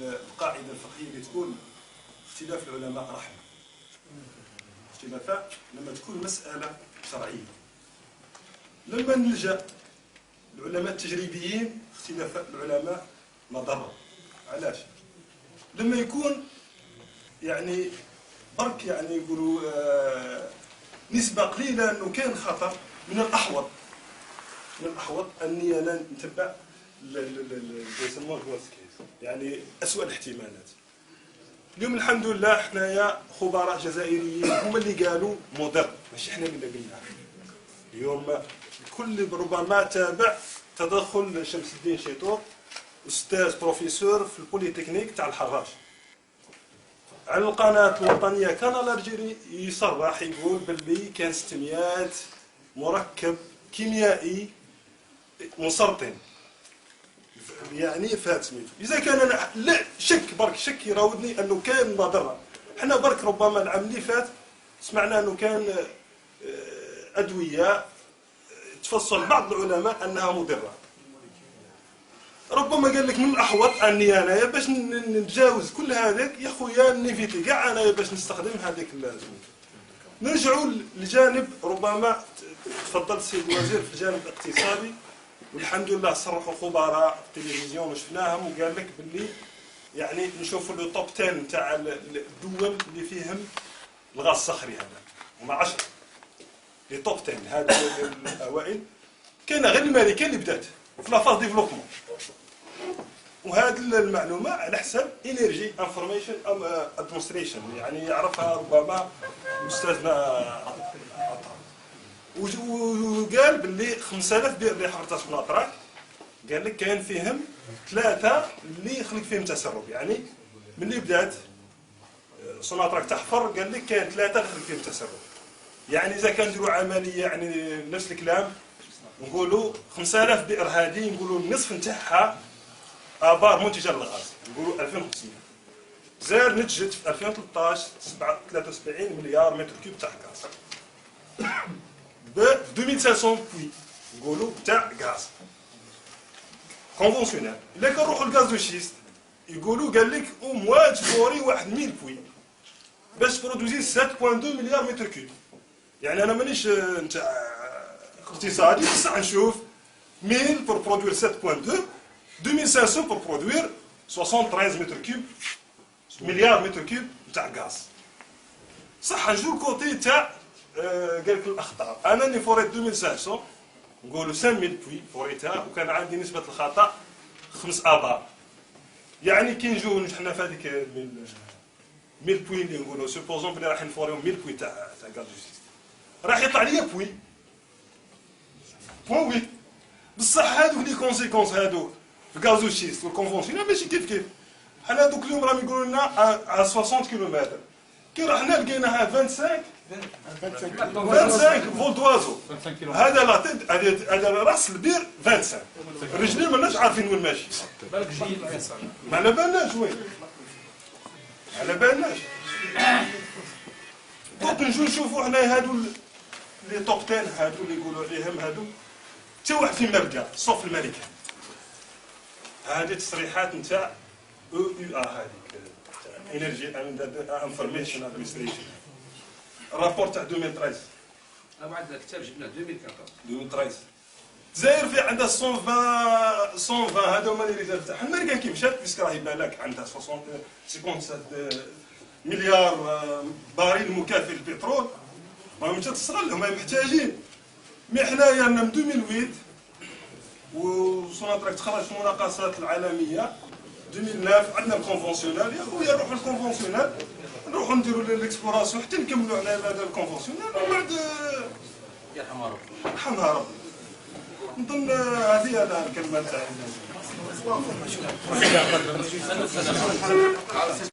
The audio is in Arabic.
القاعده الفقهيه اللي تقول اختلاف العلماء رحمه. اختلافات لما تكون مساله شرعيه. لما نلجا العلماء التجريبيين اختلاف العلماء مضره. علاش؟ لما يكون يعني برك يعني يقولوا نسبه قليله انه كان خطر، من الاحوط اني انا نتبع يسموه يعني اسوء الاحتمالات. اليوم الحمد لله حنايا خبراء جزائريين هما اللي قالوا مضر، ماشي حنا اللي قلناها. اليوم الكل ربما تابع تدخل شمس الدين شيطور، استاذ بروفيسور في البوليتكنيك تاع الحراش، على القناه الوطنيه كانال الجيري يصرح يقول باللي كان 600 مركب كيميائي مسرطن يعني فات سميتو. اذا كان انا لا شك برك شك يراودني انه كان مضره. حنا برك ربما العام اللي فات سمعنا انه كان ادويه تفصل بعض العلماء انها مضره. ربما قال لك من الاحوط اني انايا باش نتجاوز كل هذاك يا خويا نيفيتي كاع انايا باش نستخدم هذيك نرجعوا للجانب ربما تفضل السيد الوزير في الجانب الاقتصادي، والحمد لله صرحوا خبراء في التلفزيون وشفناهم وقال لك باللي يعني نشوفوا لو توب 10 تاع الدول اللي فيهم الغاز الصخري هذا هما 10 لي توب 10 هذا الاوائل. كان غير الملكه اللي بدات في لافاز ديفلوبمون، وهذه المعلومه على حساب انرجي انفورميشن ادمنستريشن يعني يعرفها ربما استاذنا عطا. وقال باللي 5000 بئر اللي حفرتها في الاتراك قال لك كان فيهم 3 اللي خلق فيهم تسرب، يعني ملي بدات سوناتراك تحفر قال لك كان 3 اللي خلق فيهم تسرب. يعني اذا كان نديروا عمليه يعني نفس الكلام نقولوا 5000 بئر هذه نقولوا النصف نتاعها ابار منتجه للغاز نقولوا 2500. زاد نتجت في 2013 73 مليار متر كيوب تاع غاز ب 2500 بوي نقولوا تاع غاز كونفونسيونيل. الا كنروحوا للغاز دو شيست يقولوا قال لك او موا تفوري واحد 1000 بوي باش برودوزي 7.2 مليار متر كيوب. يعني انا مانيش نتاع اقتصادي بصح نشوف 1000 pour produire 7.2 2500 pour produire 73 متر كيوب مليار متر كيوب تاع غاز. صح نجو الكوتي تاع قال لك الاخطار. انا اللي فوريت 2500 نقولوا 5000 بوي فوريتها وكان عندي نسبه الخطا 5 ابار. يعني كي نجو حنا في هذيك 1000 بوي اللي نقولوا سوبوزون بلي راح نفوريو 1000 بوي تاع غاز راح يطلع لي بوي بوين 8. بصح هادوك لي كونسيكونس هادوك في غازو شيست والكونفونسيونيل ماشي كيف حنا دوك اليوم راهم يقولوا لنا على 60 كيلومتر كي رحنا لقيناها 25 فول دوازو. هذا لاطيد هذا راس البير 25 الرجلين ماناش عارفين وين ماشي. بالك جيد ما على بالناش وين على بالناش. دوك نجو نشوفوا حنا هادو لي توب 10 هادو اللي يقولوا عليهم هادو حتى واحد فين ما بدا صوف الملكه. هذه تصريحات نتاع او يو ا هذيك انرجي انفورميشن ادمنستريشن الرابور تاع 2013 بعد الكتاب جبنا 2013 الجزائر في عندها 120 هذا هما لي ريزيرف تاعها. الماركان كي مشات بيسك راهي بالك عندها 57 مليار باريل مكافئ للبترول راهم مشات تصغر لهم محتاجين. مي حنايا من 2008 وسوناتراك تخرج في المناقصات العالميه 2009 عندنا الكونفونسيونال. يا خويا نروحوا للكونفونسيونال نروحوا نديروا ليكسبلوراسيون حتى نكملوا على هذا الكونفونسيونال ومن بعد يرحمها ربي يرحمها ربي. نظن هذه انا الكلمه تاعي.